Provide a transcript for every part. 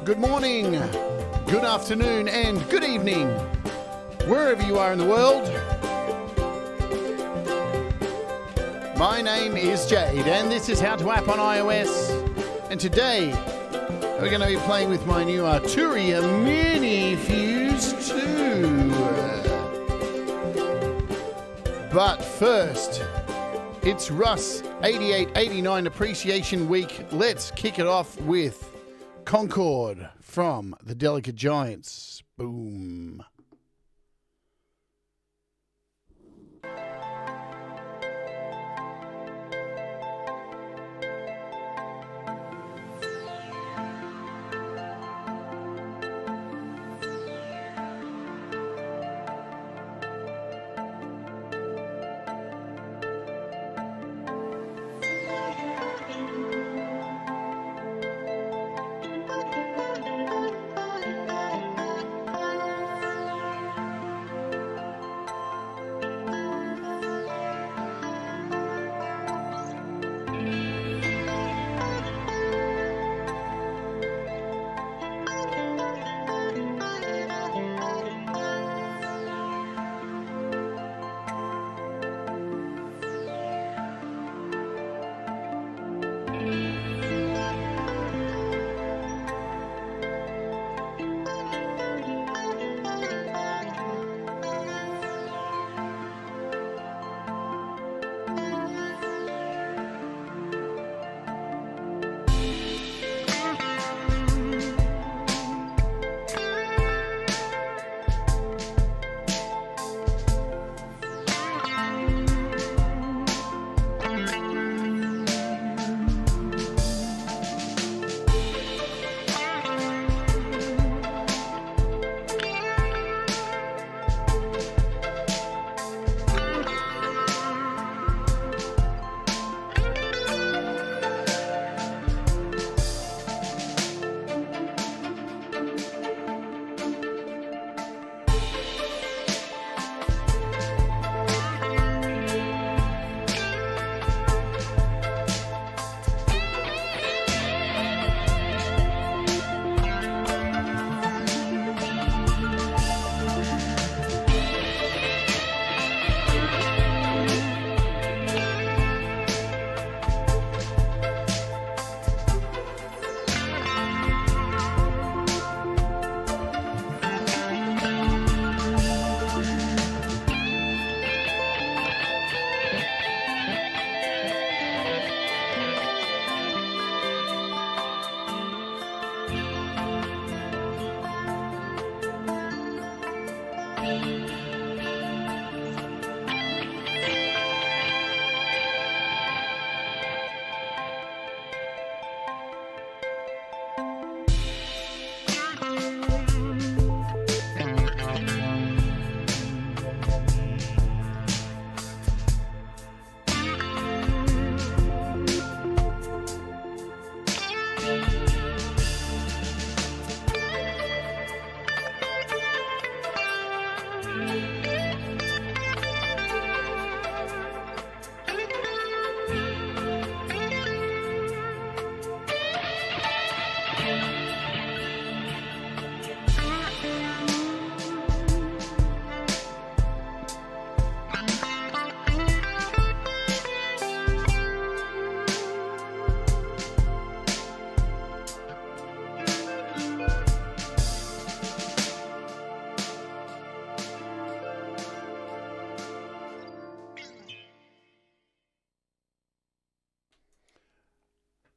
good morning, good afternoon, and good evening, wherever you are in the world. My name is Jade, and this is How to App on iOS. And today, we're going to be playing with my new Arturia MiniFuse 2. But first, it's Russ 8889 Appreciation Week. Let's kick it off with Concord from the Delicate Giants. Boom.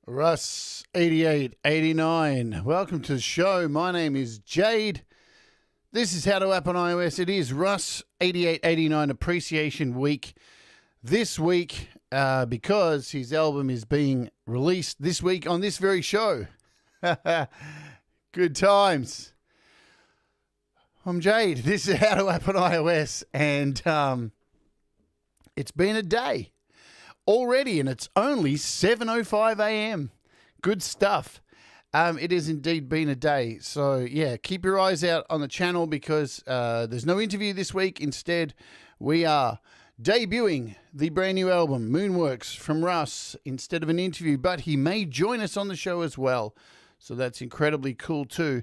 Russ 8889, welcome to the show. My name is Jade. This is How to App on iOS. It is Russ 8889 Appreciation Week this week because his album is being released this week on this very show. Good times. I'm Jade. This is How to App on iOS, and it's been a day already, and it's only 7:05 a.m. Good stuff. It has indeed been a day. So, yeah, keep your eyes out on the channel because there's no interview this week. Instead, we are debuting the brand new album, Moonworks, from Russ, instead of an interview. But he may join us on the show as well. So that's incredibly cool too.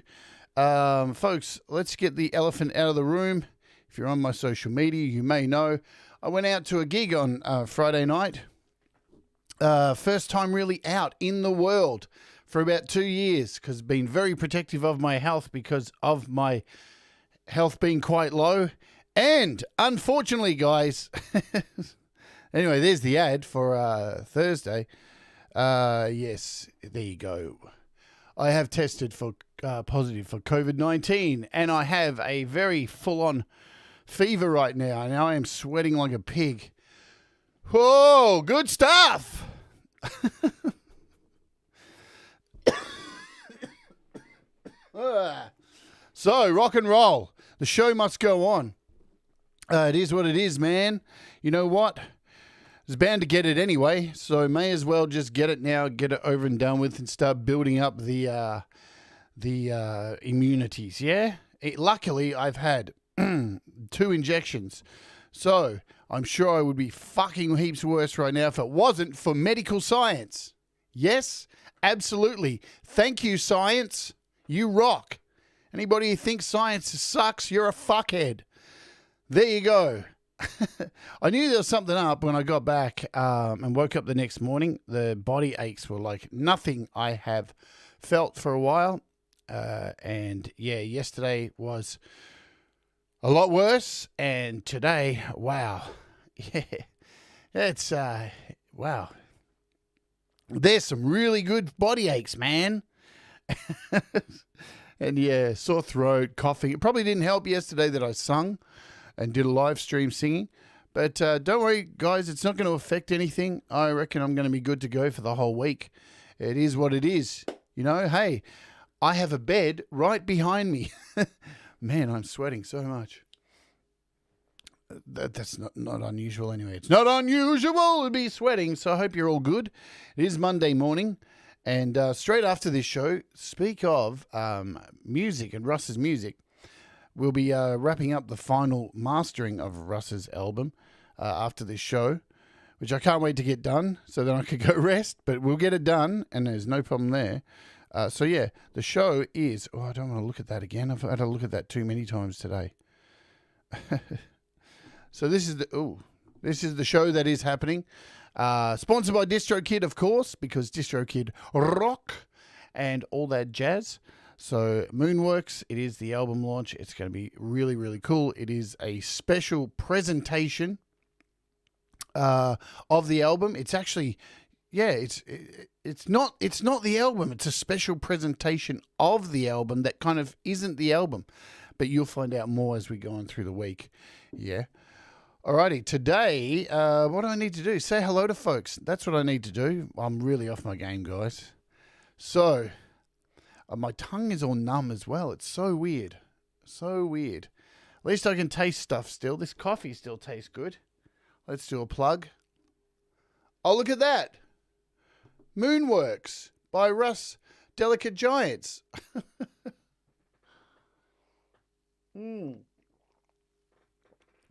Folks, let's get the elephant out of the room. If you're on my social media, you may know I went out to a gig on Friday night. First time really out in the world for about 2 years, because been very protective of my health because of my health being quite low. And unfortunately, guys, anyway, there's the ad for Thursday. Yes, there you go. I have tested for positive for COVID-19, and I have a very full-on fever right now, and I am sweating like a pig. Whoa, good stuff. So, rock and roll. The show must go on. It is what it is, man. You know what? It's bound to get it anyway, so may as well just get it now, get it over and done with, and start building up the immunities, yeah? Luckily, I've had 2 injections, so I'm sure I would be fucking heaps worse right now if it wasn't for medical science. Yes, absolutely. Thank you, science. You rock. Anybody who thinks science sucks, you're a fuckhead. There you go. I knew there was something up when I got back and woke up the next morning. The body aches were like nothing I have felt for a while. And yeah, yesterday was a lot worse. And today, wow. Yeah, it's, wow. There's some really good body aches, man. And yeah, sore throat, coughing. It probably didn't help yesterday that I sung and did a live stream singing. But don't worry, guys, it's not going to affect anything. I reckon I'm going to be good to go for the whole week. It is what it is. You know, hey, I have a bed right behind me. Man, I'm sweating so much. That's not unusual anyway. It's not unusual to be sweating, so I hope you're all good. It is Monday morning. And straight after this show, speak of music and Russ's music, we'll be wrapping up the final mastering of Russ's album after this show, which I can't wait to get done so then I could go rest, but we'll get it done and there's no problem there. So yeah, the show is, I don't want to look at that again. I've had to look at that too many times today. So this is the show that is happening. Sponsored by DistroKid, of course, because DistroKid rock and all that jazz. So Moonworks, it is the album launch. It's going to be really, really cool. It is a special presentation of the album. It's actually, yeah, it's not the album. It's a special presentation of the album that kind of isn't the album. But you'll find out more as we go on through the week. Yeah. Alrighty, today, what do I need to do? Say hello to folks. That's what I need to do. I'm really off my game, guys. So, my tongue is all numb as well. It's so weird. So weird. At least I can taste stuff still. This coffee still tastes good. Let's do a plug. Oh, look at that. Moonworks by Russ Delicate Giants.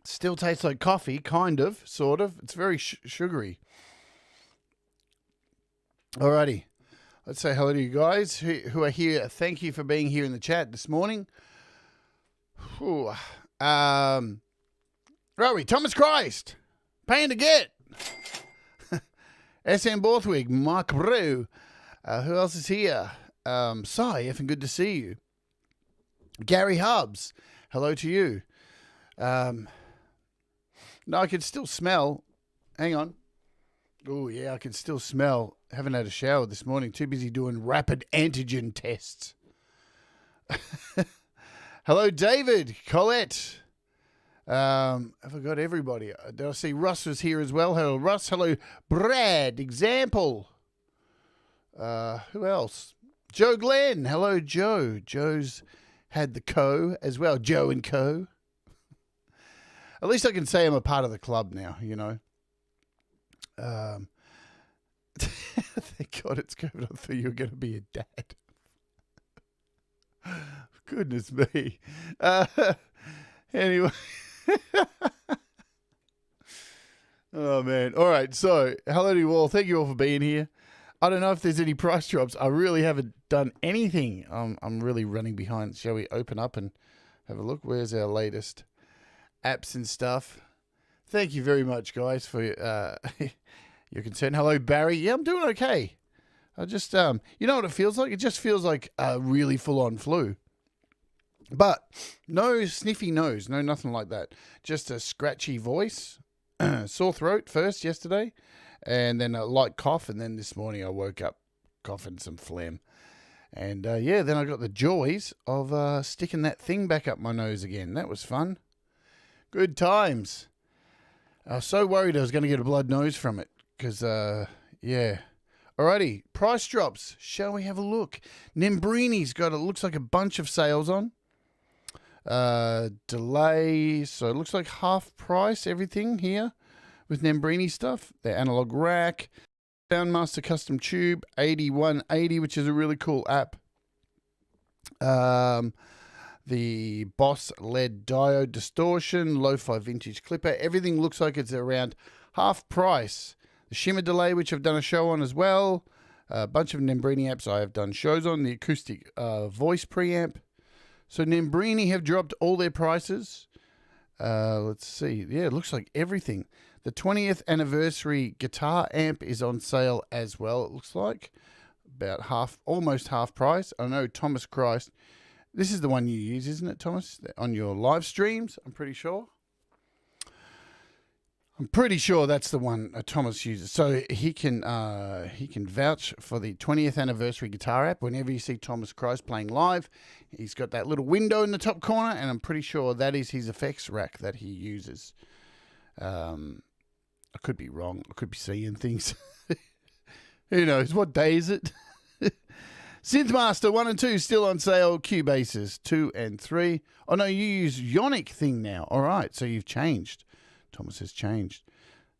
Still tastes like coffee, kind of, sort of. It's very sugary. Alrighty. Let's say hello to you guys who are here. Thank you for being here in the chat this morning. Whew. Right, Thomas Christ. Paying to get. SM Borthwick, Mark Brew. Who else is here? Sai, effing good to see you. Gary Hubbs. Hello to you. No, I can still smell. Hang on. Oh, yeah, I can still smell. Haven't had a shower this morning. Too busy doing rapid antigen tests. Hello, David. Colette. Have I got everybody? Did I see Russ was here as well? Hello, Russ. Hello, Brad. Example. Who else? Joe Glenn. Hello, Joe. Joe's had the co as well. Joe and co. At least I can say I'm a part of the club now, you know. Thank God it's COVID. I thought you were going to be a dad. Goodness me. Anyway. Oh, man. All right. So, hello to you all. Thank you all for being here. I don't know if there's any price drops. I really haven't done anything. I'm really running behind. Shall we open up and have a look? Where's our latest apps and stuff? Thank you very much, guys, for your concern. Hello, Barry. Yeah, I'm doing okay. I just, you know what it feels like? It just feels like a really full-on flu. But no sniffy nose, no nothing like that. Just a scratchy voice, sore throat first yesterday, and then a light cough, and then this morning I woke up coughing some phlegm. And yeah, then I got the joys of sticking that thing back up my nose again. That was fun. Good times. I was so worried I was going to get a blood nose from it because, yeah. Alrighty, price drops. Shall we have a look? Nembrini's got, it looks like a bunch of sales on. Delay, so it looks like half price everything here with Nembrini stuff. The analog rack, Soundmaster custom tube, 8180, which is a really cool app. The Boss LED diode distortion, lo-fi vintage clipper. Everything looks like it's around half price. The shimmer delay, which I've done a show on as well. A bunch of Nembrini apps I have done shows on. The acoustic voice preamp. So Nembrini have dropped all their prices. Let's see. Yeah, it looks like everything. The 20th anniversary guitar amp is on sale as well, it looks like. About half, almost half price. I know Thomas Christ. This is the one you use, isn't it, Thomas? On your live streams, I'm pretty sure. I'm pretty sure that's the one Thomas uses. So he can vouch for the 20th anniversary guitar app. Whenever you see Thomas Christ playing live, he's got that little window in the top corner, and I'm pretty sure that is his effects rack that he uses. I could be wrong. I could be seeing things. Who knows? What day is it? Synthmaster 1 and 2 still on sale. Cubases 2 and 3. Oh, no, you use Ionic thing now. All right, so you've changed. Thomas has changed.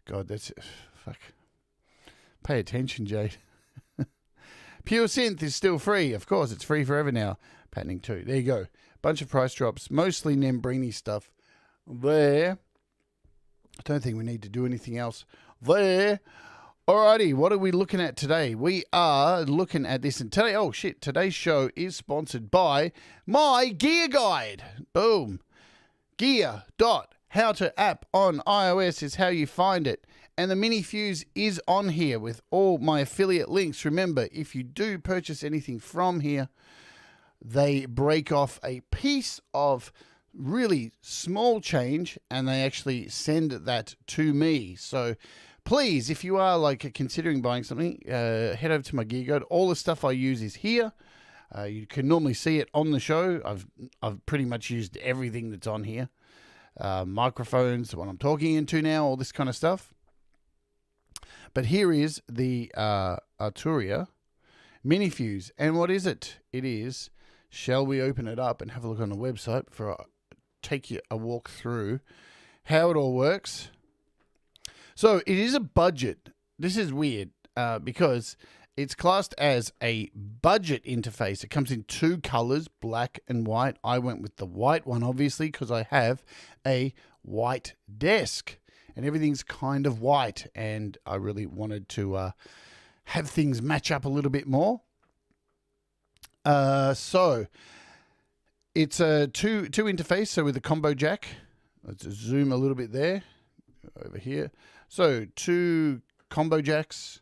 God, that's... Fuck. Pay attention, Jade. Pure Synth is still free. Of course, it's free forever now. Patenting 2. There you go. Bunch of price drops. Mostly Nembrini stuff there. I don't think we need to do anything else there. Alrighty, what are we looking at today? We are looking at this, and today, oh shit, today's show is sponsored by my gear guide. Boom. Gear.how to app on iOS is how you find it. And the MiniFuse is on here with all my affiliate links. Remember, if you do purchase anything from here, they break off a piece of really small change and they actually send that to me. So please, if you are like considering buying something, head over to my gear guide. All the stuff I use is here. You can normally see it on the show. I've pretty much used everything that's on here. Microphones, what I'm talking into now, all this kind of stuff. But here is the Arturia MiniFuse. And what is it? It is, shall we open it up and have a look on the website before I take you a walk through how it all works? So it is a budget. This is weird because it's classed as a budget interface. It comes in 2 colors, black and white. I went with the white one, obviously, because I have a white desk and everything's kind of white. And I really wanted to have things match up a little bit more. So it's a two interface. So with a combo jack, let's zoom a little bit there, over here. So 2 combo jacks.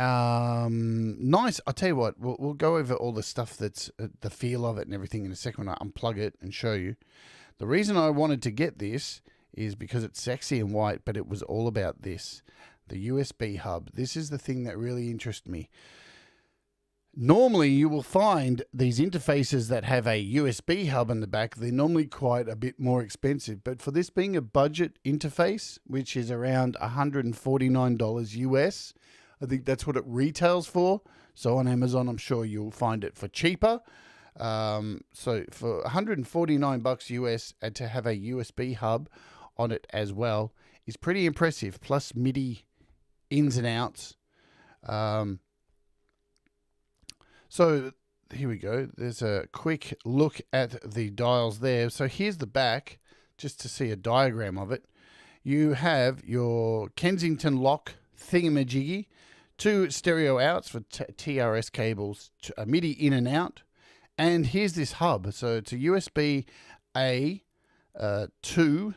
Nice. I'll tell you what, we'll go over all the stuff that's the feel of it and everything in a second when I unplug it and show you. The reason I wanted to get this is because it's sexy and white, but it was all about this, the USB hub. This is the thing that really interests me. Normally, you will find these interfaces that have a USB hub in the back, they're normally quite a bit more expensive. But for this being a budget interface, which is around $149 US, I think that's what it retails for. So on Amazon, I'm sure you'll find it for cheaper. So for $149 US and to have a USB hub on it as well is pretty impressive. Plus Midi ins and outs. So here we go. There's a quick look at the dials there. So here's the back, just to see a diagram of it. You have your Kensington lock thingamajiggy 2 stereo outs for TRS cables, a MIDI in and out, and here's this hub. So it's a USB-A 2,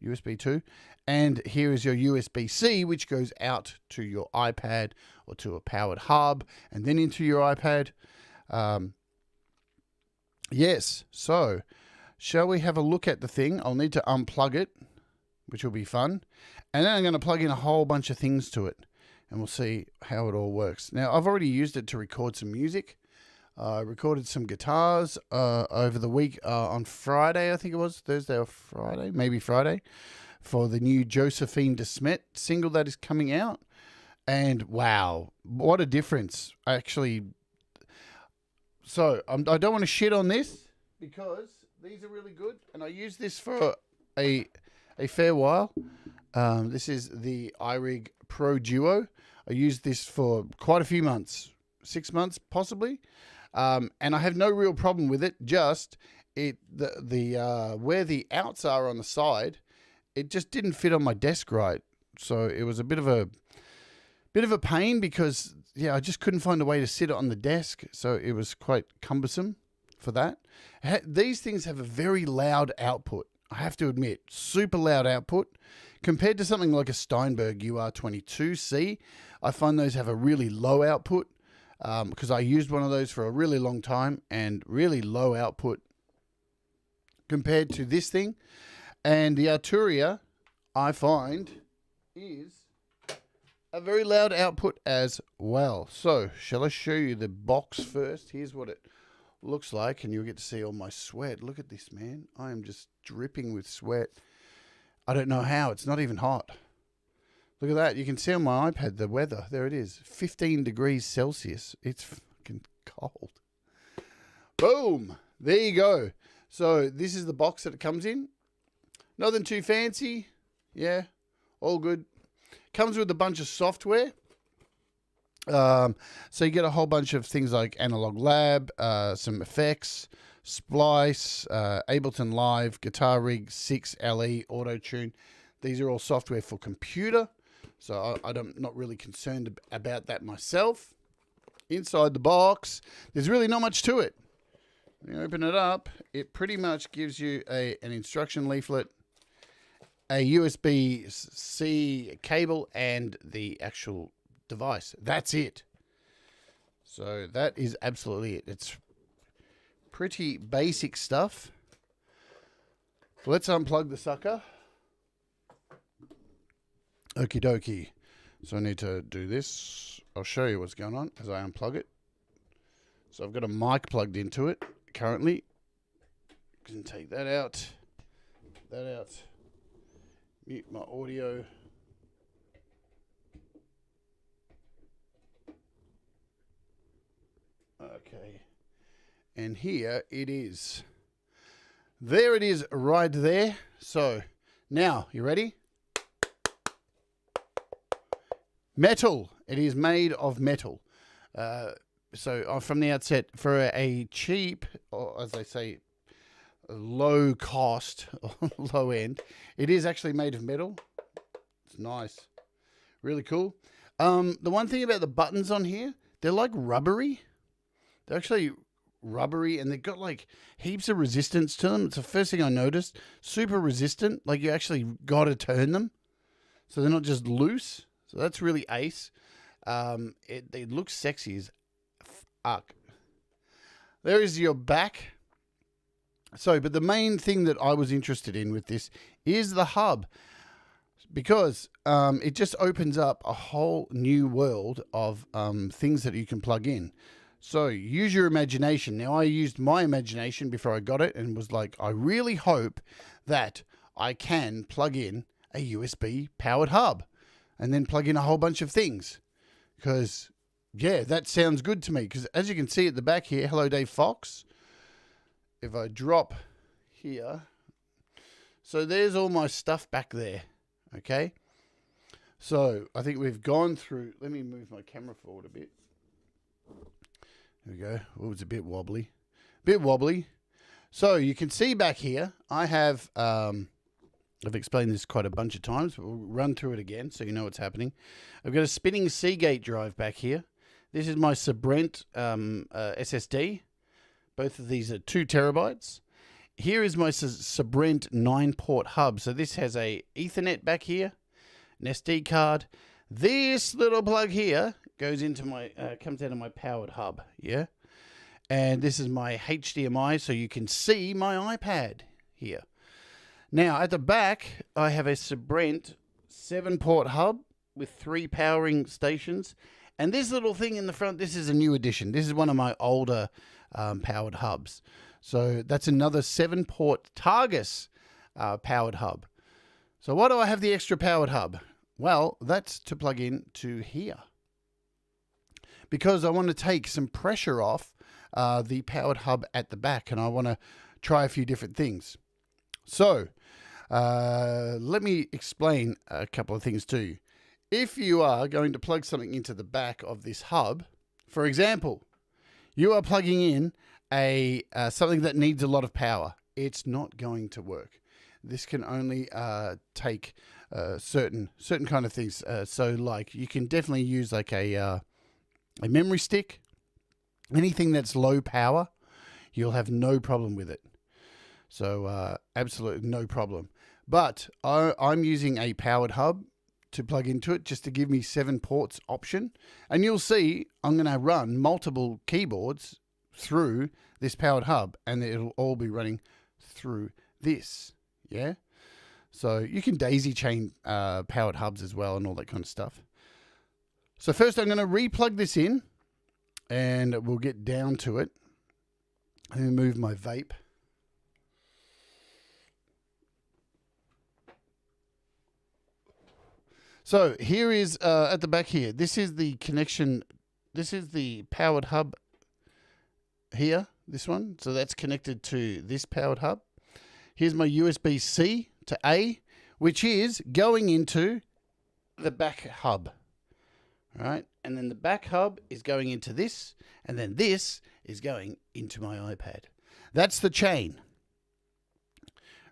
USB 2, and here is your USB-C, which goes out to your iPad or to a powered hub, and then into your iPad. Yes, so shall we have a look at the thing? I'll need to unplug it, which will be fun, and then I'm going to plug in a whole bunch of things to it, and we'll see how it all works. Now, I've already used it to record some music. I recorded some guitars over the week on Friday, I think it was, Thursday or Friday, maybe Friday, for the new Josephine DeSmet single that is coming out. And wow, what a difference, actually. So I don't want to shit on this because these are really good, and I used this for a fair while. This is the iRig Pro Duo. I used this for quite a few months, 6 months possibly. And I have no real problem with it. Just where the outs are on the side, it just didn't fit on my desk right. So it was a bit of a pain because I just couldn't find a way to sit it on the desk. So it was quite cumbersome for that. These things have a very loud output. I have to admit, super loud output compared to something like a Steinberg UR22C. I find those have a really low output. Because I used one of those for a really long time and really low output compared to this thing. And the Arturia, I find, is a very loud output as well. So, shall I show you the box first? Here's what it looks like, and you'll get to see all my sweat. Look at this, man. I am just dripping with sweat. I don't know how. It's not even hot. Look at that. You can see on my iPad the weather. There it is. 15 degrees Celsius. It's fucking cold. Boom. There you go. So this is the box that it comes in. Nothing too fancy. Yeah. All good. Comes with a bunch of software. So you get a whole bunch of things like Analog Lab, some effects, Splice, Ableton Live, Guitar Rig, 6 LE, Auto Tune. These are all software for computer. So I'm not really concerned about that myself. Inside the box, there's really not much to it. When you open it up, it pretty much gives you an instruction leaflet, a USB-C cable, and the actual device. That's it. So that is absolutely it. It's pretty basic stuff. Let's unplug the sucker. Okie dokie. So I need to do this. I'll show you what's going on as I unplug it. So I've got a mic plugged into it currently. Can take that out. That out. Mute my audio. Okay. And here it is. There it is right there. So now, you ready? Metal. It is made of metal. So from the outset, for a cheap, or as they say, low cost, low end, it is actually made of metal. It's nice. Really cool. The one thing about the buttons on here, they're like rubbery. They're actually rubbery, and they've got like heaps of resistance to them. It's the first thing I noticed. Super resistant. Like you actually got to turn them. So they're not just loose. So that's really ace. It looks sexy as fuck. There is your back. So, but the main thing that I was interested in with this is the hub, because it just opens up a whole new world of things that you can plug in. So use your imagination. Now, I used my imagination before I got it and was like, I really hope that I can plug in a USB powered hub and then plug in a whole bunch of things. Because, yeah, that sounds good to me. Because as you can see at the back here, Hello Dave Fox. If I drop here, so there's all my stuff back there. Okay. So I think we've gone through, let me move my camera forward a bit. There we go. Oh, it's a bit wobbly. Bit wobbly. So you can see back here, I have I've explained this quite a bunch of times, but we'll run through it again so you know what's happening. I've got a spinning Seagate drive back here. This is my Sabrent SSD. Both of these are 2 terabytes. Here is my Sabrent 9-port hub. So this has a Ethernet back here, an SD card. This little plug here goes into my, comes out of my powered hub, yeah? And this is my HDMI, so you can see my iPad here. Now, at the back, I have a Sabrent 7-port hub with 3 powering stations. And this little thing in the front, this is a new addition. This is one of my older powered hubs. So that's another 7-port Targus powered hub. So why do I have the extra powered hub? Well, that's to plug in to here. Because I want to take some pressure off the powered hub at the back, and I want to try a few different things. So let me explain a couple of things to you. If you are going to plug something into the back of this hub, for example, you are plugging in a something that needs a lot of power, it's not going to work. This can only take certain kind of things. So like you can definitely use like a memory stick. Anything that's low power, you'll have no problem with it. So absolutely no problem. But I'm using a powered hub to plug into it just to give me 7 ports option. And you'll see I'm going to run multiple keyboards through this powered hub, and it'll all be running through this. Yeah. So you can daisy chain powered hubs as well and all that kind of stuff. So first I'm going to re-plug this in, and we'll get down to it. Let me move my vape. So here is at the back here. This is the connection. This is the powered hub here. This one. So that's connected to this powered hub. Here's my USB-C to A, which is going into the back hub. All right. And then the back hub is going into this. And then this is going into my iPad. That's the chain.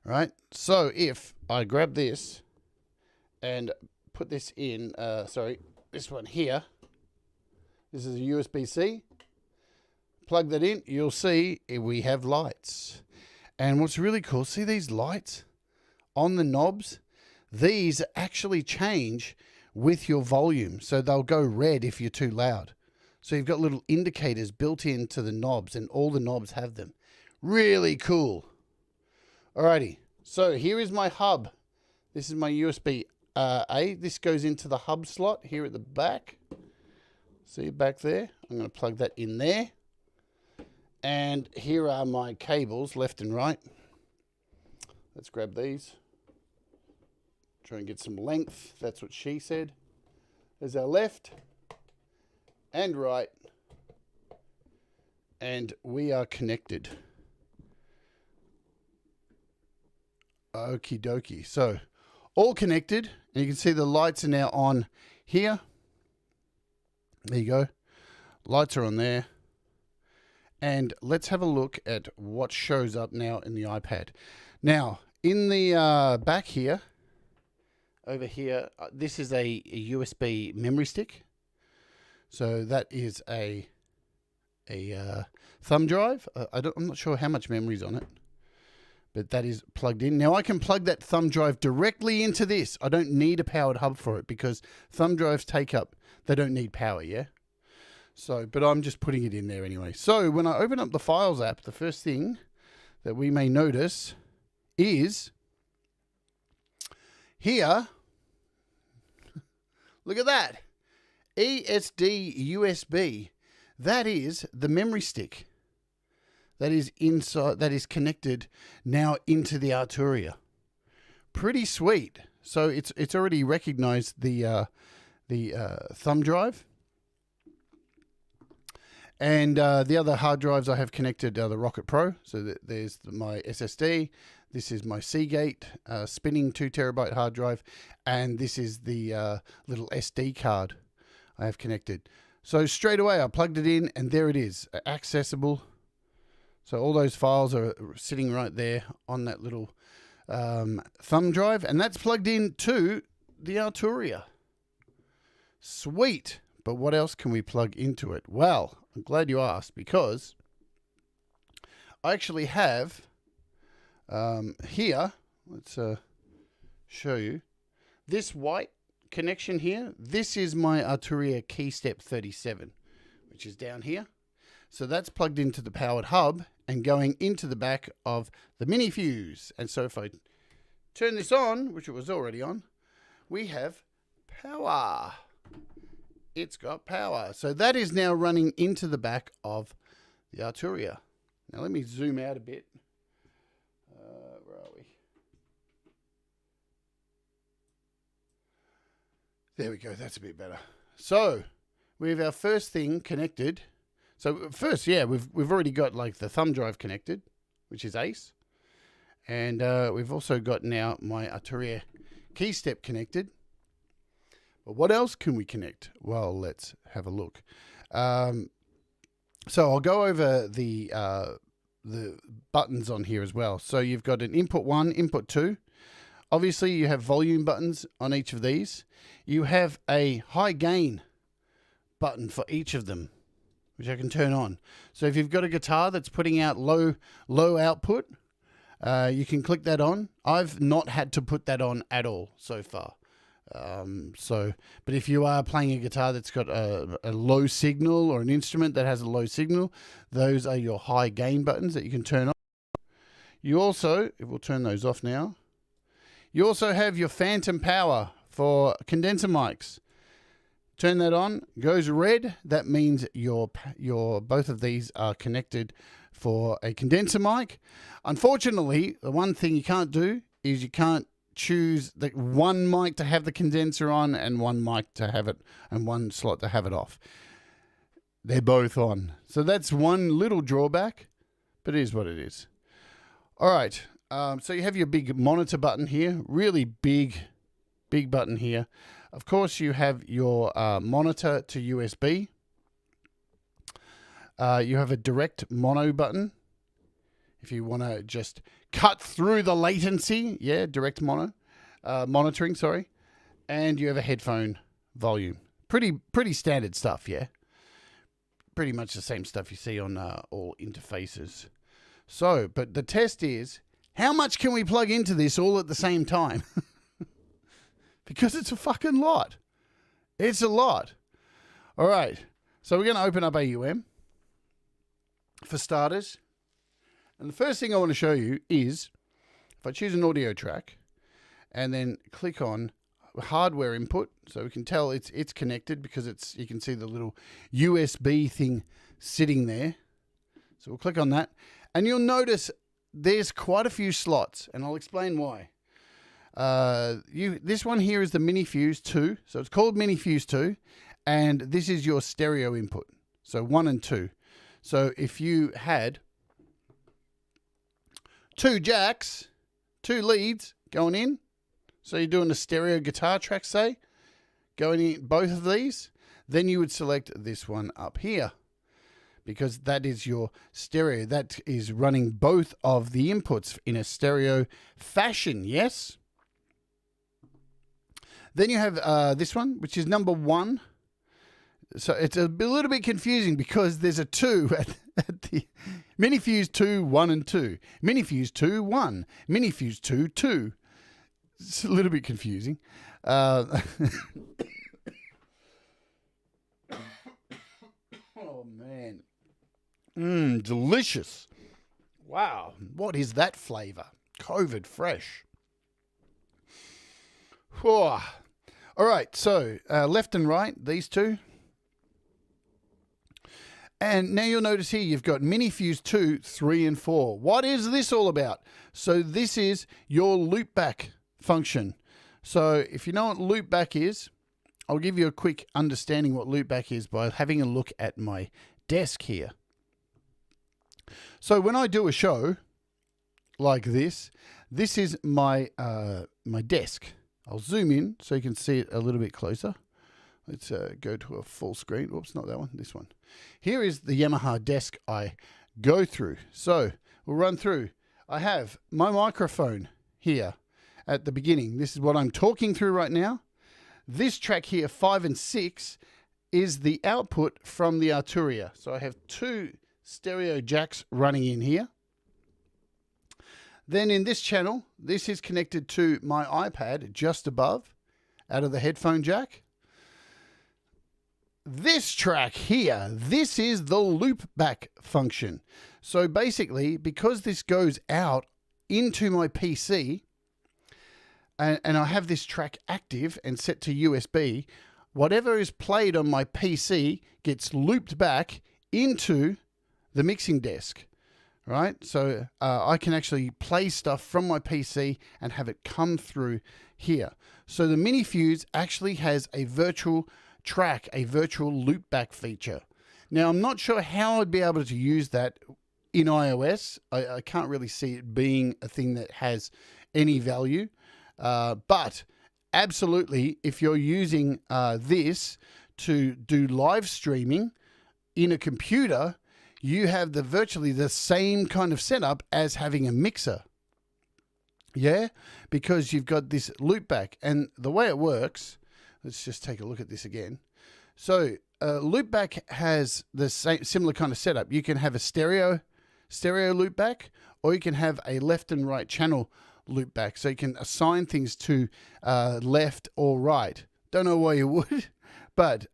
All right. So if I grab this and put this in, this one here. This is a USB-C. Plug that in, you'll see we have lights. And what's really cool, see these lights on the knobs? These actually change with your volume. So they'll go red if you're too loud. So you've got little indicators built into the knobs, and all the knobs have them. Really cool. Alrighty, so here is my hub. This is my USB A. This goes into the hub slot here at the back. See back there? I'm going to plug that in there. And here are my cables left and right. Let's grab these. Try and get some length. That's what she said. There's our left and right. And we are connected. Okie dokie. So all connected. And you can see the lights are now on here. There you go. Lights are on there. And let's have a look at what shows up now in the iPad. Now, in the back here, over here, this is a USB memory stick. So that is a thumb drive. I'm not sure how much memory is on it, but that is plugged in. Now I can plug that thumb drive directly into this. I don't need a powered hub for it because thumb drives they don't need power, yeah? So, but I'm just putting it in there anyway. So when I open up the Files app, the first thing that we may notice is here, look at that, ESD USB. That is the memory stick that is inside, that is connected now into the Arturia. Pretty sweet. So it's already recognized the thumb drive. And the other hard drives I have connected are the Rocket Pro. So there's my SSD. This is my Seagate spinning 2 terabyte hard drive. And this is the little SD card I have connected. So straight away I plugged it in and there it is, accessible. So all those files are sitting right there on that little thumb drive, and that's plugged in to the Arturia. Sweet. But what else can we plug into it? Well, I'm glad you asked, because I actually have here, let's show you, this white connection here. This is my Arturia Keystep 37, which is down here. So that's plugged into the powered hub and going into the back of the MiniFuse. And so if I turn this on, which it was already on, we have power. It's got power. So that is now running into the back of the Arturia. Now let me zoom out a bit. Where are we? There we go. That's a bit better. So we have our first thing connected. So first, yeah, we've already got like the thumb drive connected, which is ace. And we've also got now my Arturia Keystep connected. But what else can we connect? Well, let's have a look. So I'll go over the buttons on here as well. So you've got an input 1, input 2. Obviously, you have volume buttons on each of these. You have a high gain button for each of them, which I can turn on. So if you've got a guitar that's putting out low output, you can click that on. I've not had to put that on at all so far. But if you are playing a guitar that's got a low signal, or an instrument that has a low signal, those are your high gain buttons that you can turn on. You also, we'll turn those off now. You also have your phantom power for condenser mics. Turn that on, goes red. That means your both of these are connected for a condenser mic. Unfortunately, the one thing you can't do is you can't choose the one mic to have the condenser on and one mic to have it, and one slot to have it off. They're both on. So that's one little drawback, but it is what it is. All right. So you have your big monitor button here, really big button here. Of course, you have your monitor to USB. You have a direct mono button. If you want to just cut through the latency, yeah, direct monitoring, sorry. And you have a headphone volume. Pretty standard stuff, yeah. Pretty much the same stuff you see on all interfaces. So, but the test is, how much can we plug into this all at the same time? Because it's a fucking lot. It's a lot. All right. So we're going to open up AUM for starters. And the first thing I want to show you is, if I choose an audio track and then click on hardware input, so we can tell it's connected because you can see the little USB thing sitting there. So we'll click on that, and you'll notice there's quite a few slots, and I'll explain why. This one here is the MiniFuse 2, so it's called MiniFuse 2, and this is your stereo input, so 1 and 2. So if you had 2 jacks, 2 leads going in, so you're doing a stereo guitar track, say, going in both of these, then you would select this one up here, because that is your stereo. That is running both of the inputs in a stereo fashion, yes? Then you have this one, which is number 1. So it's a little bit confusing because there's a 2 at the MiniFuse 2, 1 and 2. MiniFuse 2, 1. MiniFuse 2, 2. It's a little bit confusing. Oh, man. Delicious. Wow. What is that flavor? COVID fresh. Whew. All right, so left and right, these two. And now you'll notice here you've got MiniFuse 2, 3, and 4. What is this all about? So this is your loopback function. So if you know what loopback is, I'll give you a quick understanding what loopback is by having a look at my desk here. So when I do a show like this, this is my my desk. I'll zoom in so you can see it a little bit closer. Let's go to a full screen. Oops, not that one, this one. Here is the Yamaha desk I go through. So we'll run through. I have my microphone here at the beginning. This is what I'm talking through right now. This track here, 5 and 6, is the output from the Arturia. So I have 2 stereo jacks running in here. Then in this channel, this is connected to my iPad just above, out of the headphone jack. This track here, this is the Loopback function. So basically, because this goes out into my PC, and I have this track active and set to USB, whatever is played on my PC gets looped back into the mixing desk, right? So I can actually play stuff from my PC and have it come through here. So the MiniFuse actually has a virtual track, a virtual loopback feature. Now, I'm not sure how I'd be able to use that in iOS. I can't really see it being a thing that has any value. But absolutely, if you're using this to do live streaming in a computer, you have virtually the same kind of setup as having a mixer. Yeah, because you've got this loopback, and the way it works, let's just take a look at this again. So loopback has the same similar kind of setup. You can have a stereo loopback, or you can have a left and right channel loopback. So you can assign things to left or right. Don't know why you would, but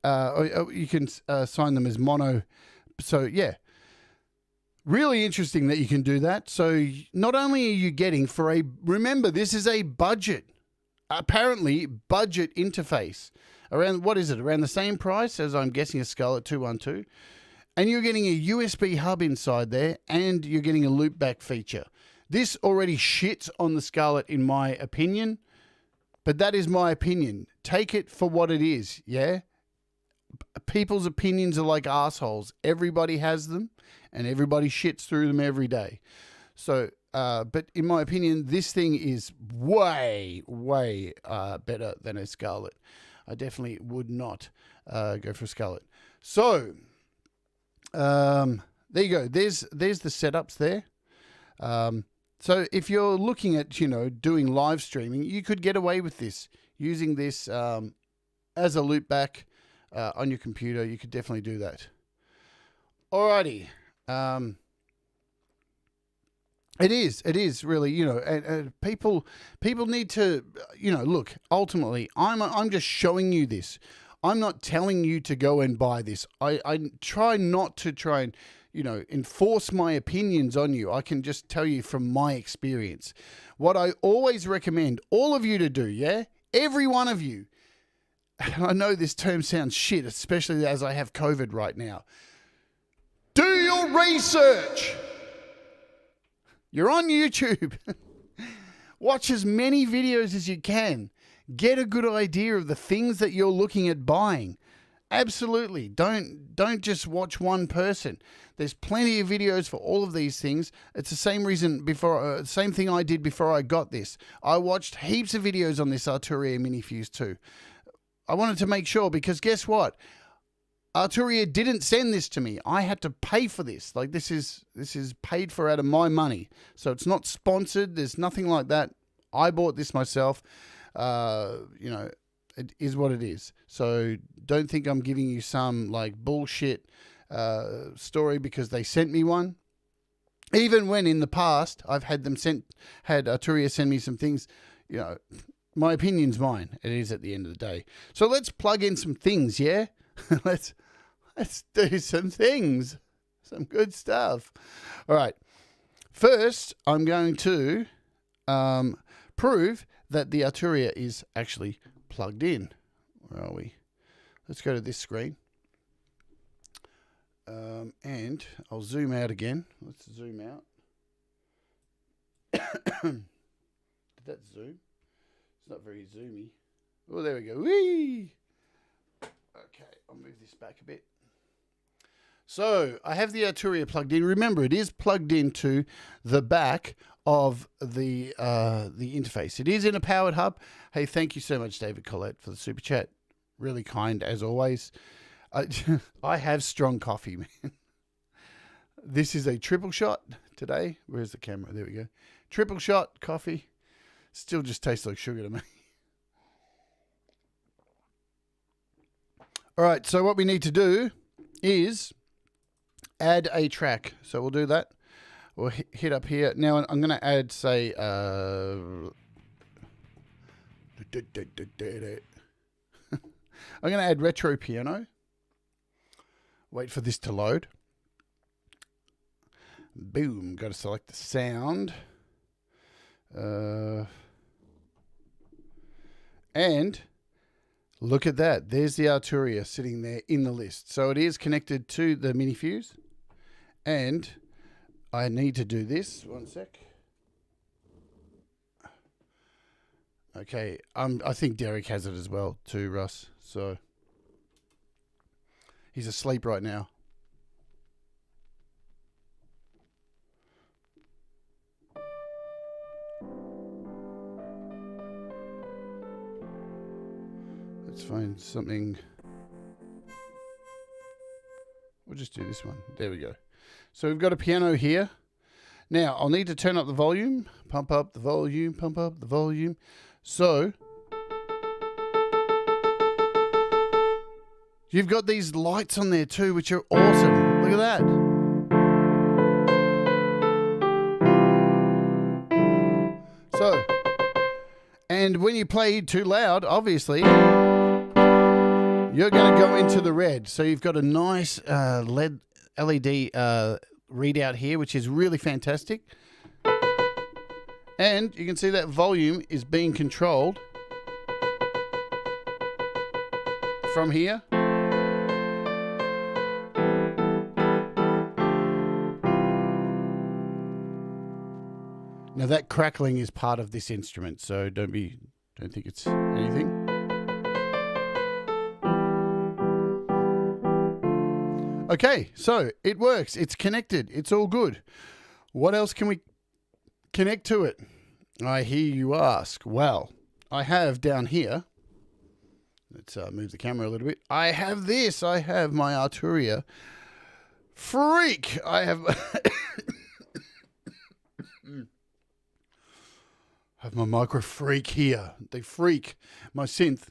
you can assign them as mono. So yeah, really interesting that you can do that. So not only are you getting remember, this is a budget, apparently budget interface. Around, what is it? Around the same price as, I'm guessing, a Scarlett 212. And you're getting a USB hub inside there, and you're getting a loopback feature. This already shits on the Scarlett, in my opinion, but that is my opinion. Take it for what it is, yeah? People's opinions are like assholes. Everybody has them, and everybody shits through them every day. So, but in my opinion, this thing is way, way better than a Scarlett. I definitely would not go for a Scarlett. So, there you go. There's the setups there. So if you're looking at, doing live streaming, you could get away with this, using this as a loopback on your computer. You could definitely do that. Alrighty. It is really, and people need to, look, ultimately, I'm just showing you this. I'm not telling you to go and buy this. I try not to try and, enforce my opinions on you. I can just tell you from my experience. What I always recommend all of you to do, yeah? Every one of you. I know this term sounds shit, especially as I have COVID right now. Do your research. You're on YouTube. Watch as many videos as you can. Get a good idea of the things that you're looking at buying. Absolutely. Don't just watch one person. There's plenty of videos for all of these things. It's the same reason same thing I did before I got this. I watched heaps of videos on this Arturia MiniFuse too. I wanted to make sure, because guess what? Arturia didn't send this to me. I had to pay for this. Like, this is paid for out of my money. So it's not sponsored. There's nothing like that. I bought this myself. It is what it is. So don't think I'm giving you some like bullshit story because they sent me one. Even when in the past I've had Arturia send me some things, my opinion's mine. It is at the end of the day. So let's plug in some things, yeah? Let's do some things. Some good stuff. All right. First, I'm going to prove that the Arturia is actually plugged in. Where are we? Let's go to this screen. And I'll zoom out again. Let's zoom out. Did that zoom? It's not very zoomy. Oh, there we go. Whee! Okay, I'll move this back a bit. So I have the Arturia plugged in. Remember, it is plugged into the back of the interface. It is in a powered hub. Hey, thank you so much, David Collette, for the super chat. Really kind as always. I have strong coffee, man. This is a triple shot today. Where's the camera? There we go. Triple shot coffee. Still just tastes like sugar to me. All right, so what we need to do is add a track. So we'll do that. We'll hit up here. Now I'm going to add, say, I'm going to add retro piano. Wait for this to load. Boom, got to select the sound. And look at that. There's the Arturia sitting there in the list. So it is connected to the MiniFuse. And I need to do this. One sec. Okay. I think Derek has it as well too, Russ. So he's asleep right now. Let's find something. We'll just do this one. There we go. So we've got a piano here. Now I'll need to turn up the volume, pump up the volume, pump up the volume. So you've got these lights on there too, which are awesome. Look at that. So, and when you play too loud, obviously, you're going to go into the red. So you've got a nice LED readout here, which is really fantastic. And you can see that volume is being controlled from here. Now that crackling is part of this instrument, so don't think it's anything. Okay, so it works. It's connected. It's all good. What else can we connect to it? I hear you ask. Well, I have down here. Let's move the camera a little bit. I have this. I have my Arturia Freak. I have my Micro Freak here. The Freak, my synth.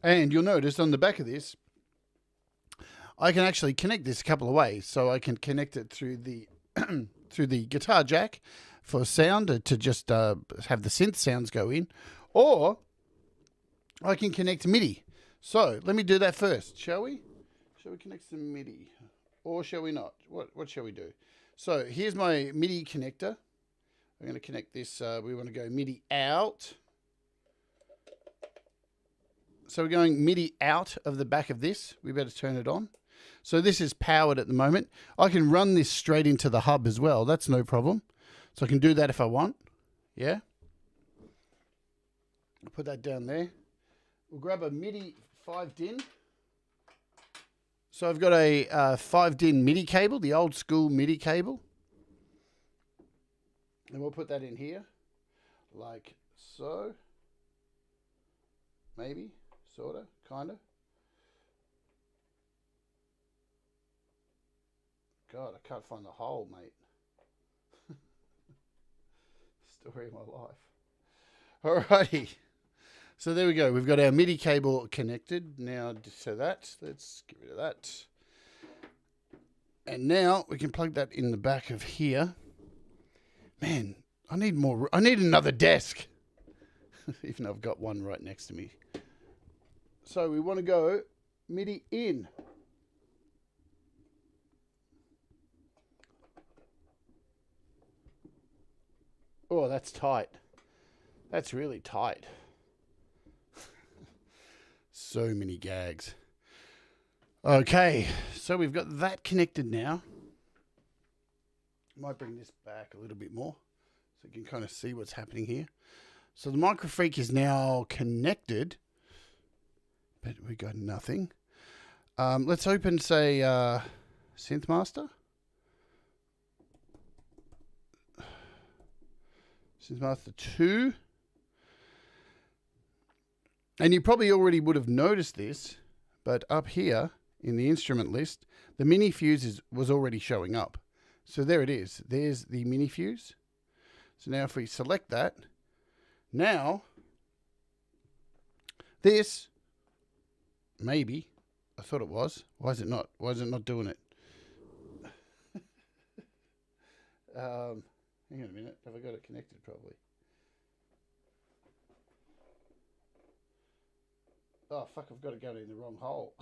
And you'll notice on the back of this, I can actually connect this a couple of ways. So I can connect it through the through the guitar jack for sound to just have the synth sounds go in, or I can connect MIDI. So let me do that first, shall we? Shall we connect some MIDI, or shall we not? What shall we do? So here's my MIDI connector. I'm going to connect this. We want to go MIDI out. So we're going MIDI out of the back of this. We better turn it on. So this is powered at the moment. I can run this straight into the hub as well. That's no problem. So I can do that if I want. Yeah. I'll put that down there. We'll grab a MIDI 5-DIN. So I've got a 5-DIN MIDI cable, the old school MIDI cable. And we'll put that in here, like so. Maybe, sort of, kind of. God, I can't find the hole, mate. Story of my life. Alrighty. So there we go. We've got our MIDI cable connected. Now, so let's get rid of that. And now we can plug that in the back of here. Man, I need another desk. Even though I've got one right next to me. So we want to go MIDI in. Oh, that's tight. That's really tight. So many gags. Okay, so we've got that connected now. Might bring this back a little bit more so you can kind of see what's happening here. So the Micro Freak is now connected, but we got nothing. Let's open, say, Synthmaster. Synthmaster 2. And you probably already would have noticed this, but up here in the instrument list, the MiniFuse was already showing up. So there it is. There's the MiniFuse. So now if we select that, Now, this, maybe, I thought it was. Why is it not? Why is it not doing it? Hang on a minute. Have I got it connected properly? Oh, fuck, I've got it going in the wrong hole.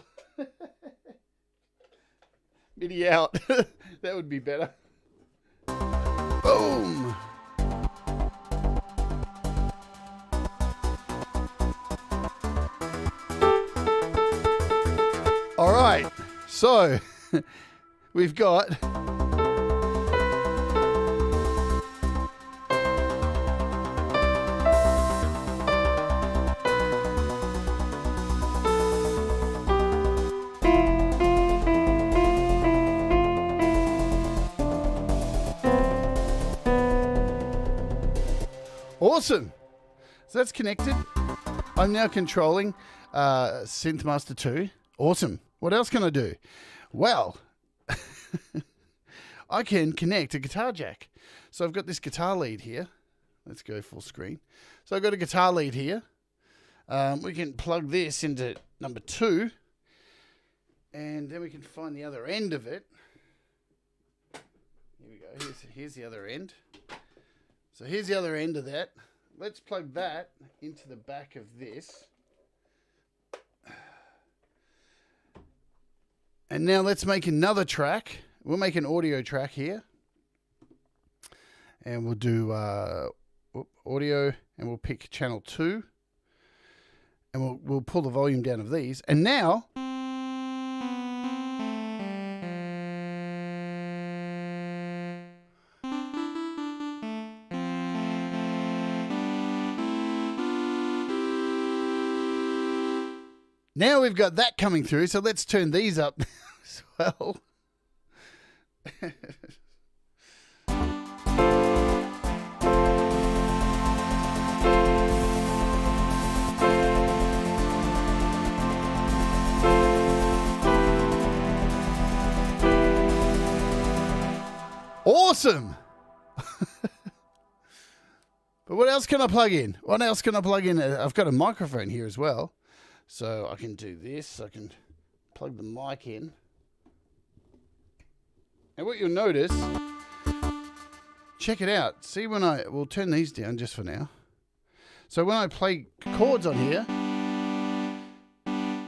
Midi out. That would be better. Boom. All right. So, we've got... Awesome. So that's connected. I'm now controlling Synthmaster 2. Awesome. What else can I do? Well, I can connect a guitar jack. So I've got this guitar lead here. Let's go full screen. So I've got a guitar lead here. We can plug this into number 2. And then we can find the other end of it. Here we go. Here's the other end. So here's the other end of that. Let's plug that into the back of this. And now let's make another track. We'll make an audio track here. And we'll do audio, and we'll pick channel 2. And we'll pull the volume down of these. And now... Now we've got that coming through, so let's turn these up as well. Awesome! But what else can I plug in? What else can I plug in? I've got a microphone here as well. So I can do this. I can plug the mic in. And what you'll notice, check it out. See when we'll turn these down just for now. So when I play chords on here,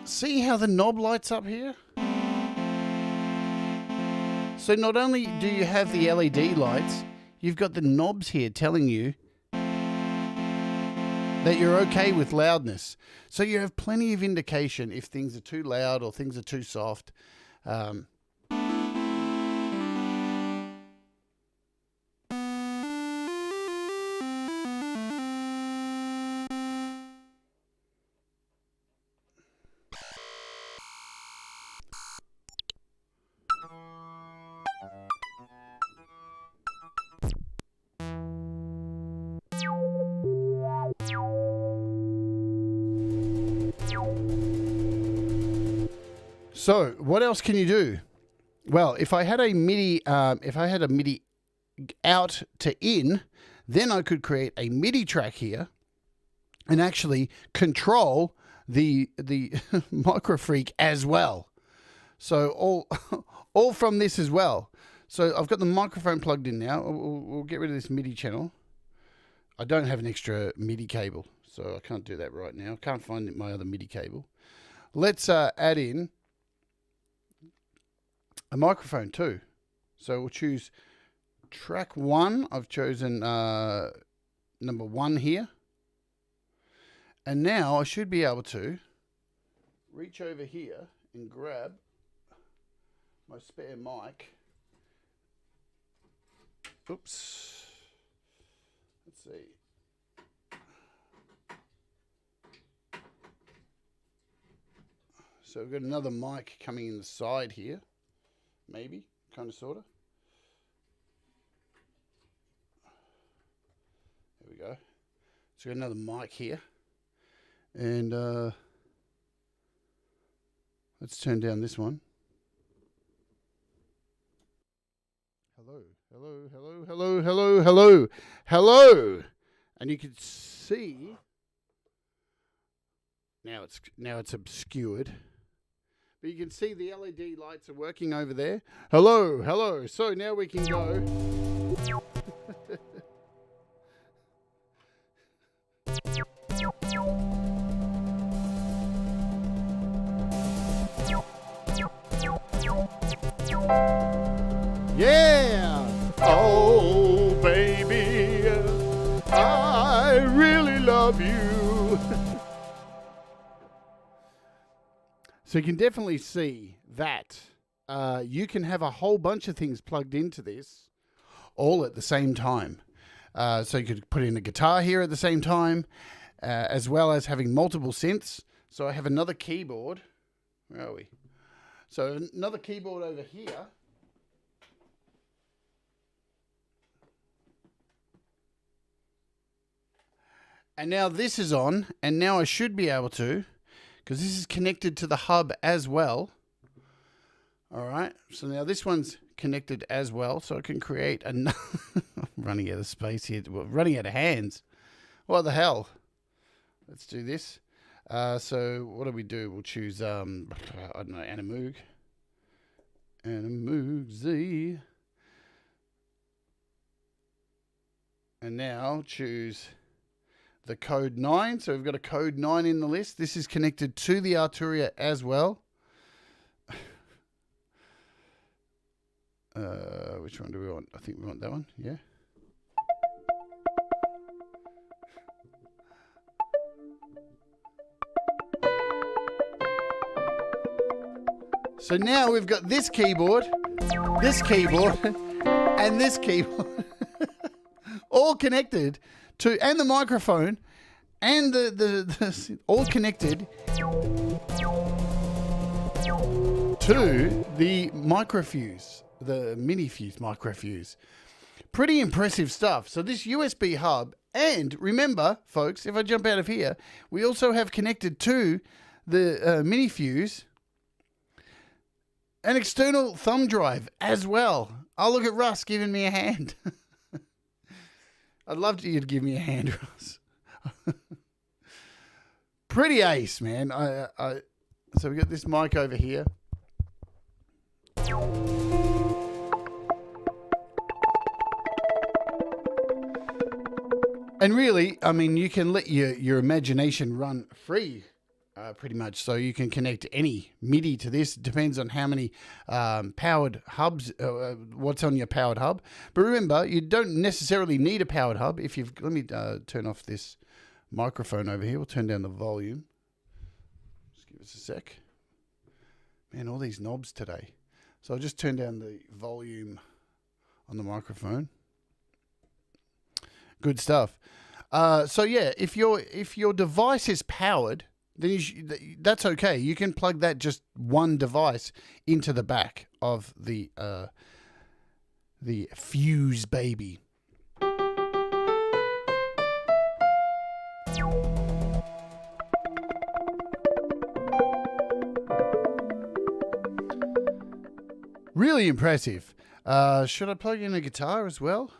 see how the knob lights up here? So not only do you have the LED lights, you've got the knobs here telling you that you're okay with loudness. So you have plenty of indication if things are too loud or things are too soft. So what else can you do? Well, if I had a MIDI, out to in, then I could create a MIDI track here and actually control the microfreak as well. So all from this as well. So I've got the microphone plugged in now. We'll get rid of this MIDI channel. I don't have an extra MIDI cable, so I can't do that right now. I can't find my other MIDI cable. Let's add in a microphone too. So we'll choose track 1. I've chosen number 1 here. And now I should be able to reach over here and grab my spare mic. Oops. Let's see. So we've got another mic coming in the side here. Maybe, kind of, sort of. There we go. So we've got another mic here. And let's turn down this one. Hello, hello, hello, hello, hello, hello, hello. And you can see now it's obscured. But you can see the LED lights are working over there. Hello, hello. So now we can go. Yeah! Oh, baby, I really love you. So you can definitely see that you can have a whole bunch of things plugged into this all at the same time. So you could put in a guitar here at the same time, as well as having multiple synths. So I have another keyboard. Where are we? So another keyboard over here. And now this is on, and now I should be able to, because this is connected to the hub as well. All right, so now this one's connected as well, so I can create another. I'm running out of space here, well, running out of hands. What the hell? Let's do this. So what do we do? We'll choose, I don't know, Animoog. Animoog Z. And now choose the code 9. So we've got a code 9 in the list. This is connected to the Arturia as well. Which one do we want? I think we want that one. Yeah. So now we've got this keyboard, and this keyboard all connected to, and the microphone, and the all connected to the microfuse, the MiniFuse microfuse. Pretty impressive stuff. So this USB hub, and remember, folks, if I jump out of here, we also have connected to the MiniFuse an external thumb drive as well. Oh, look at Russ giving me a hand. I'd love you to give me a hand, Russ. Pretty ace, man. So we got this mic over here. And really, I mean, you can let your imagination run free, pretty much. So you can connect any Midi to this. It depends on how many powered hubs, what's on your powered hub. But remember, you don't necessarily need a powered hub. If you've, let me turn off this microphone over here. We'll turn down the volume. Just give us a sec. Man, all these knobs today. So I'll just turn down the volume on the microphone. Good stuff. So yeah, if your device is powered, then that's okay. You can plug that just one device into the back of the Fuse baby. Really impressive. Should I plug in a guitar as well?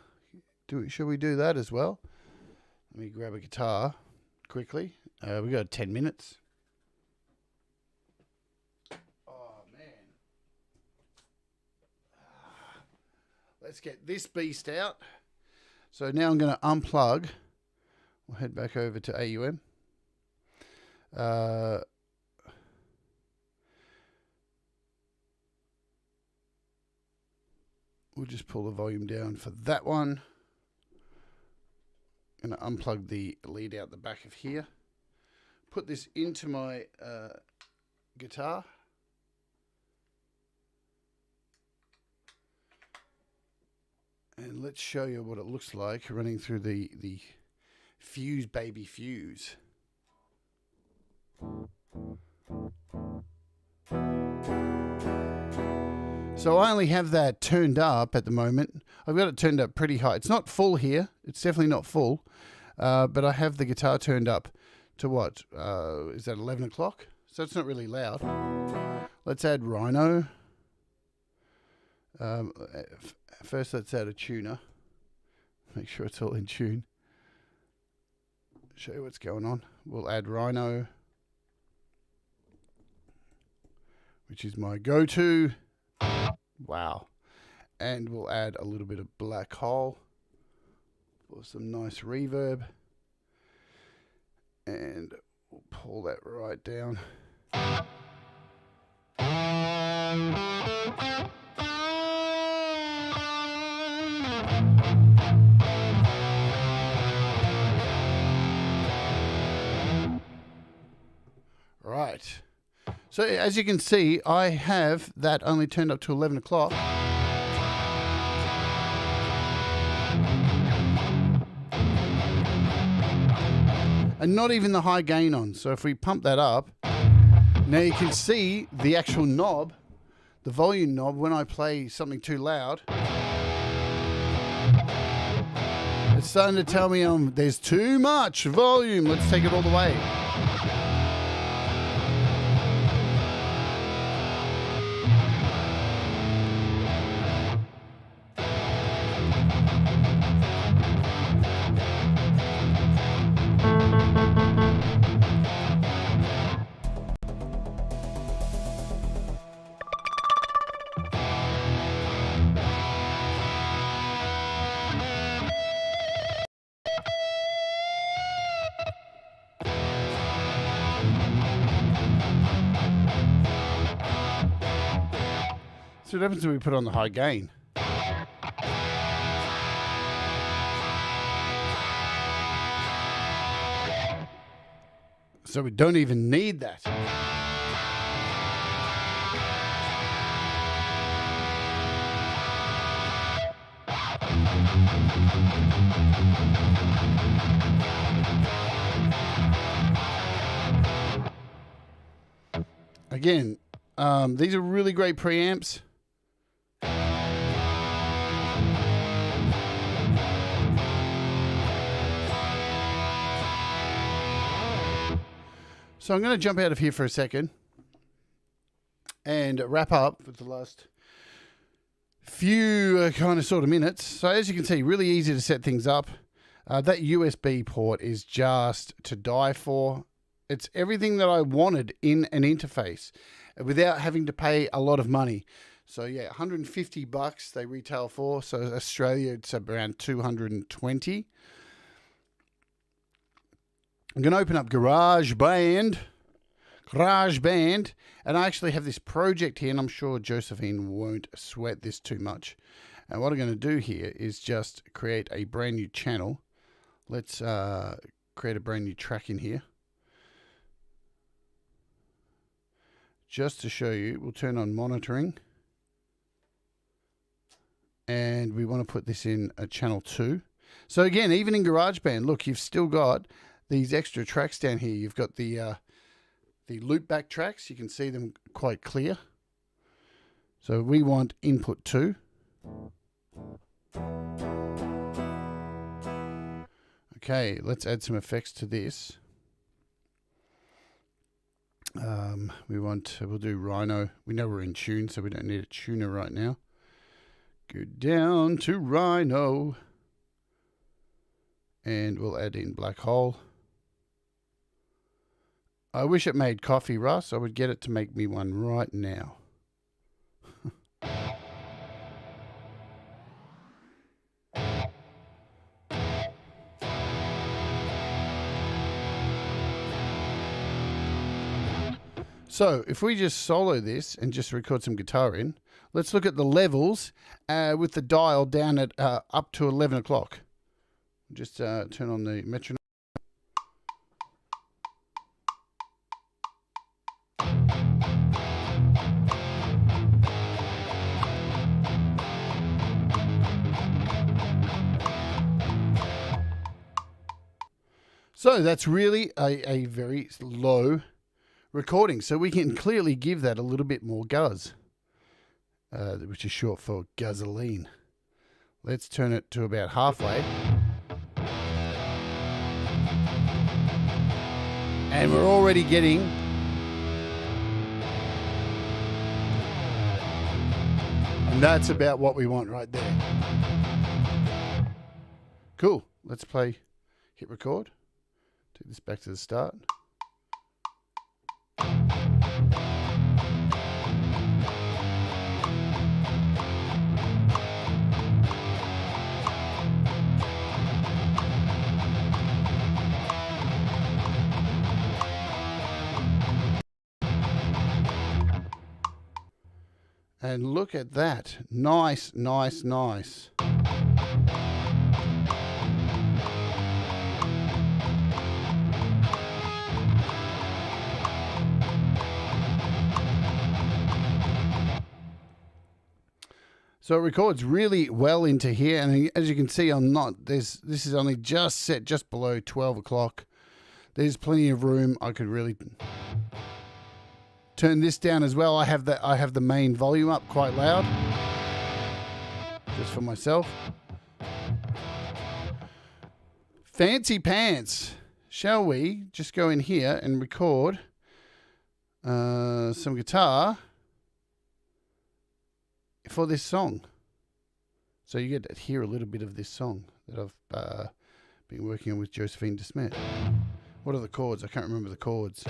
Should we do that as well? Let me grab a guitar quickly. We got 10 minutes. Oh, man. Let's get this beast out. So now I'm going to unplug. We'll head back over to AUM. We'll just pull the volume down for that one. I'm going to unplug the lead out the back of here. Put this into my guitar. And let's show you what it looks like running through the Fuse baby Fuse. So I only have that turned up at the moment. I've got it turned up pretty high. It's not full here. It's definitely not full. But I have the guitar turned up to what? Is that 11 o'clock? So it's not really loud. Let's add Rhino. First, let's add a tuner. Make sure it's all in tune. show you what's going on. We'll add Rhino, which is my go-to. Wow. And we'll add a little bit of black hole for some nice reverb. And we'll pull that right down. Right. So as you can see, I have that only turned up to 11 o'clock. And not even the high gain on. So if we pump that up, now you can see the actual knob, the volume knob, when I play something too loud. It's starting to tell me there's too much volume. Let's take it all the way. So what happens when we put on the high gain? So we don't even need that. Again, these are really great preamps. So I'm going to jump out of here for a second and wrap up with the last few kind of sort of minutes. So as you can see, really easy to set things up. That USB port is just to die for. It's everything that I wanted in an interface without having to pay a lot of money. So yeah, 150 bucks they retail for. So Australia, it's around 220. I'm going to open up GarageBand, and I actually have this project here, and I'm sure Josephine won't sweat this too much. And what I'm going to do here is just create a brand new channel. Let's create a brand new track in here. Just to show you, we'll turn on monitoring. And we want to put this in a channel 2. So again, even in GarageBand, look, you've still got these extra tracks down here. You've got the loopback tracks. You can see them quite clear. So we want input 2. Okay, let's add some effects to this. We'll do Rhino. We know we're in tune, so we don't need a tuner right now. Go down to Rhino. And we'll add in black hole. I wish it made coffee, Russ. I would get it to make me one right now. So if we just solo this and just record some guitar in, let's look at the levels with the dial down at up to 11 o'clock. Just turn on the metronome. So that's really a very low recording. So we can clearly give that a little bit more guzz, which is short for gasoline. Let's turn it to about halfway. And we're already getting and that's about what we want right there. Cool. Let's play, hit record. Take this back to the start. And look at that. Nice, nice, nice. So it records really well into here, and as you can see, this is only just set just below 12 o'clock. There's plenty of room. I could really turn this down as well. I have the main volume up quite loud, just for myself. Fancy pants. Shall we just go in here and record some guitar for this song? So you get to hear a little bit of this song that I've been working on with Josephine DeSmet. What are the chords? I can't remember the chords.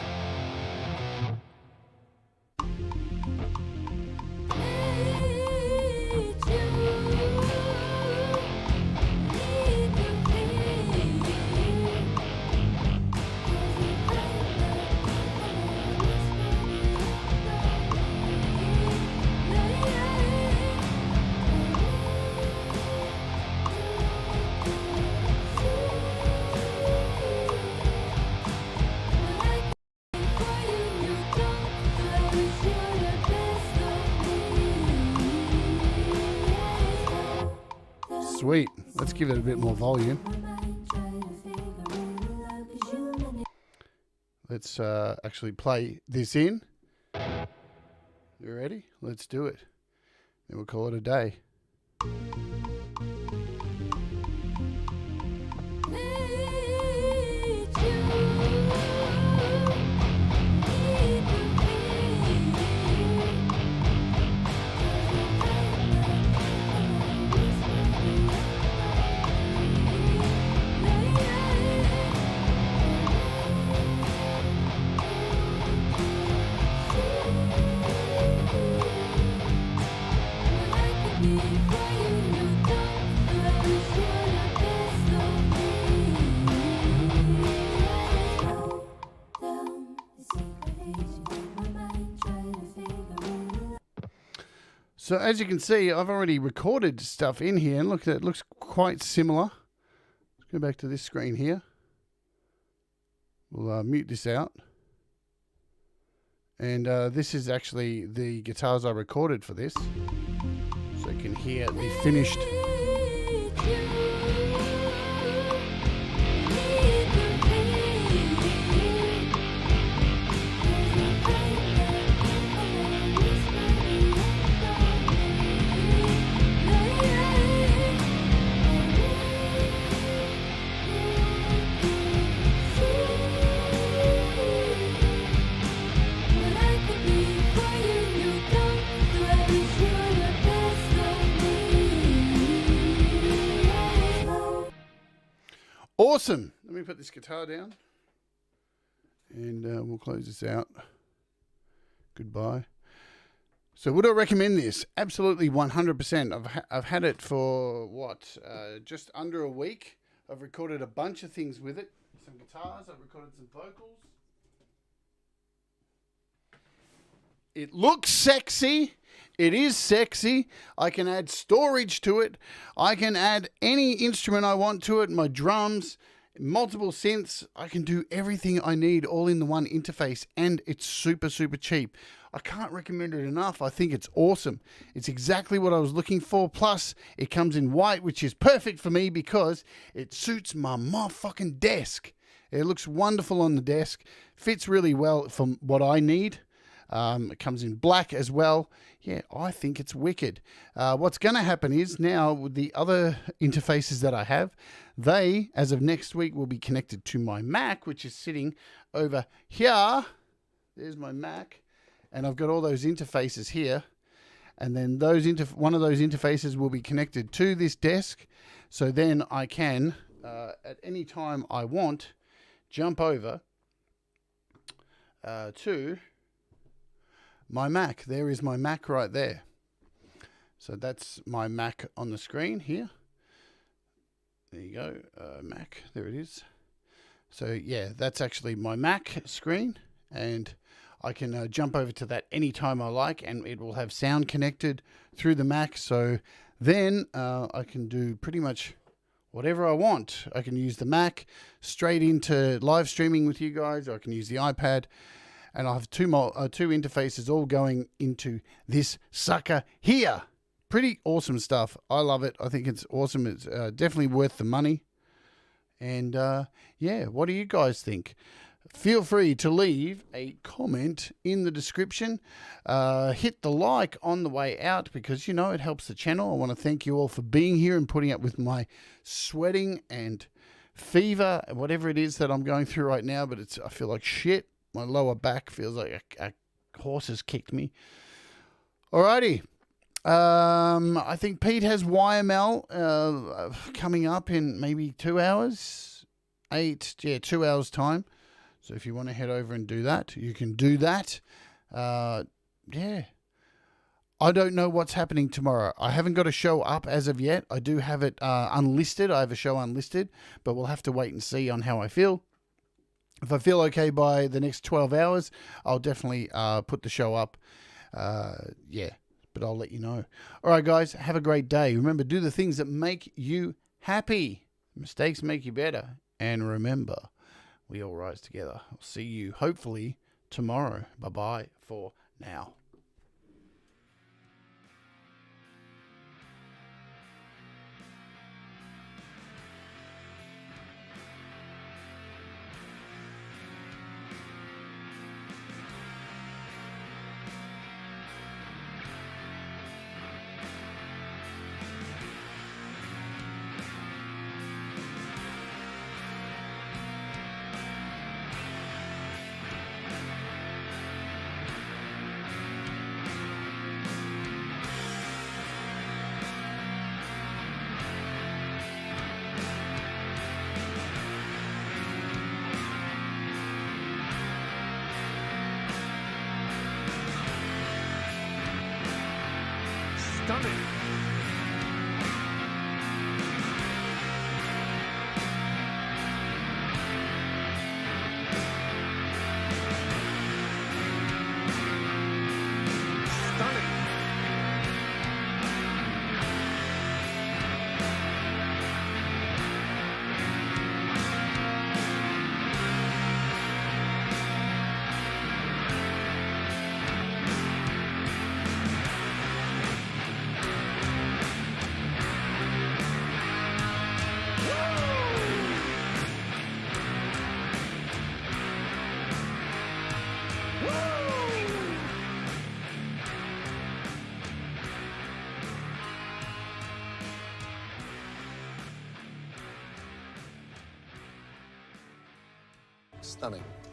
Sweet. Let's give it a bit more volume. Let's actually play this in. You ready? Let's do it. Then we'll call it a day. So as you can see, I've already recorded stuff in here, and look, it looks quite similar. Let's go back to this screen here. We'll mute this out. And this is actually the guitars I recorded for this. So you can hear the finished. Awesome. Let me put this guitar down and we'll close this out. Goodbye. So would I recommend this? Absolutely 100%. I've had it for what? Just under a week. I've recorded a bunch of things with it. Some guitars, I've recorded some vocals. It looks sexy. It is sexy. I can add storage to it. I can add any instrument I want to it. My drums, multiple synths. I can do everything I need all in the one interface, and it's super, super cheap. I can't recommend it enough. I think it's awesome. It's exactly what I was looking for. Plus, it comes in white, which is perfect for me because it suits my motherfucking desk. It looks wonderful on the desk. Fits really well for what I need. It comes in black as well. Yeah, I think it's wicked. What's going to happen is now with the other interfaces that I have, they, as of next week, will be connected to my Mac, which is sitting over here. There's my Mac. And I've got all those interfaces here. And then one of those interfaces will be connected to this desk. So then I can, at any time I want, jump over to my Mac. There is my Mac right there. So that's my Mac on the screen here. There you go, Mac, there it is. So yeah, that's actually my Mac screen, and I can jump over to that anytime I like, and it will have sound connected through the Mac. So then I can do pretty much whatever I want. I can use the Mac straight into live streaming with you guys, or I can use the iPad, and I have two interfaces all going into this sucker here. Pretty awesome stuff. I love it. I think it's awesome. It's definitely worth the money. And yeah, what do you guys think? Feel free to leave a comment in the description. Hit the like on the way out, because, you know, it helps the channel. I want to thank you all for being here and putting up with my sweating and fever, whatever it is that I'm going through right now. But I feel like shit. My lower back feels like a horse has kicked me. Alrighty. I think Pete has YML coming up in maybe 2 hours. 2 hours time. So if you want to head over and do that, you can do that. Yeah. I don't know what's happening tomorrow. I haven't got a show up as of yet. I do have it unlisted. I have a show unlisted, but we'll have to wait and see on how I feel. If I feel okay by the next 12 hours, I'll definitely put the show up. Yeah. But I'll let you know. All right, guys, have a great day. Remember, do the things that make you happy. Mistakes make you better. And remember, we all rise together. I'll see you, hopefully, tomorrow. Bye-bye for now. Stunning. Stunning.